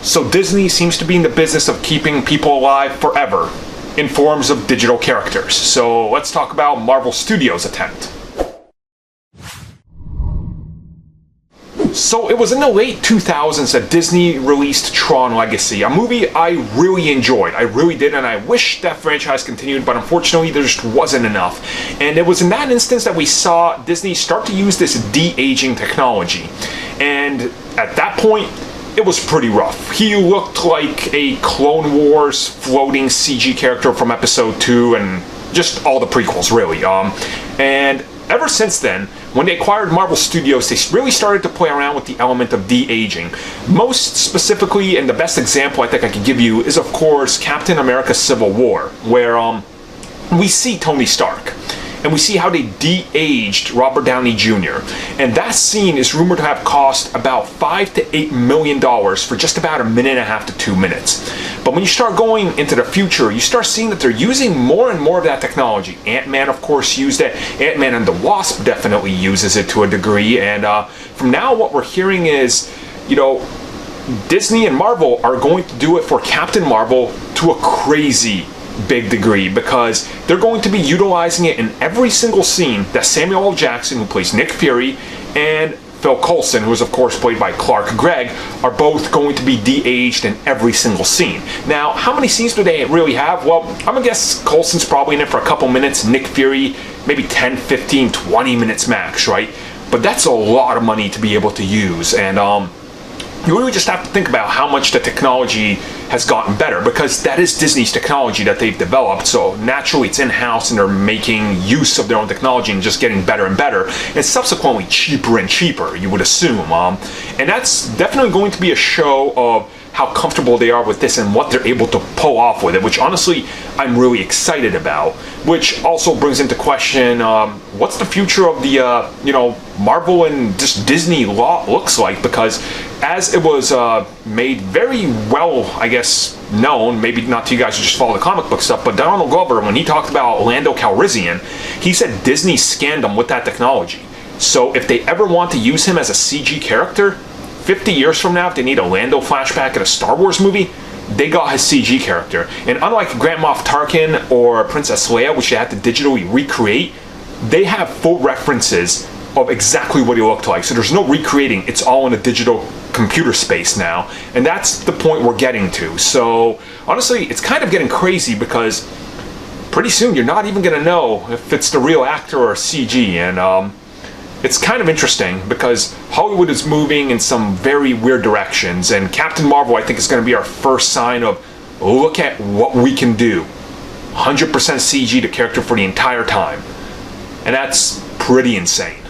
So Disney seems to be in the business of keeping people alive forever in forms of digital characters. So let's talk about Marvel Studios' attempt. So it was in the late 2000s that Disney released Tron Legacy, a movie I really enjoyed. I really did, and I wish that franchise continued, but unfortunately there just wasn't enough. And it was in that instance that we saw Disney start to use this de-aging technology. And at that point, it was pretty rough. He looked like a Clone Wars floating CG character from Episode 2 and just all the prequels, really. And ever since then, when they acquired Marvel Studios, they really started to play around with the element of de-aging. Most specifically, and the best example I think I can give you is, of course, Captain America Civil War, where we see Tony Stark. And we see how they de-aged Robert Downey Jr. And that scene is rumored to have cost about $5 to $8 million for just about 1.5 minutes to 2 minutes. But when you start going into the future, you start seeing that they're using more and more of that technology. Ant-Man, of course, used it. Ant-Man and the Wasp definitely uses it to a degree. And from now, what we're hearing is, you know, Disney and Marvel are going to do it for Captain Marvel to a crazy big degree, because they're going to be utilizing it in every single scene that Samuel L. Jackson, who plays Nick Fury, and Phil Coulson, who is of course played by Clark Gregg, are both going to be de-aged in every single scene. Now, how many scenes do they really have? Well, I'm gonna guess Coulson's probably in it for a couple minutes, Nick Fury maybe 10, 15, 20 minutes max, right? But that's a lot of money to be able to use, and you really just have to think about how much the technology has gotten better, because that is Disney's technology that they've developed, so naturally it's in-house and they're making use of their own technology and just getting better and better, and subsequently cheaper and cheaper, you would assume. And that's definitely going to be a show of how comfortable they are with this and what they're able to pull off with it, which honestly I'm really excited about. Which also brings into question what's the future of the Marvel and just Disney looks like, because as it was made very well, I guess, known, maybe not to you guys who just follow the comic book stuff, but Donald Glover, when he talked about Lando Calrissian, he said Disney scanned him with that technology. So if they ever want to use him as a CG character, 50 years from now, if they need a Lando flashback in a Star Wars movie, they got his CG character. And unlike Grand Moff Tarkin or Princess Leia, which they had to digitally recreate, they have full references of exactly what he looked like. So there's no recreating, it's all in a digital computer space now. And that's the point we're getting to. So honestly, it's kind of getting crazy, because pretty soon you're not even gonna know if it's the real actor or CG. And it's kind of interesting, because Hollywood is moving in some very weird directions, and Captain Marvel, I think, is going to be our first sign of, look at what we can do. 100% CG the character for the entire time. And that's pretty insane.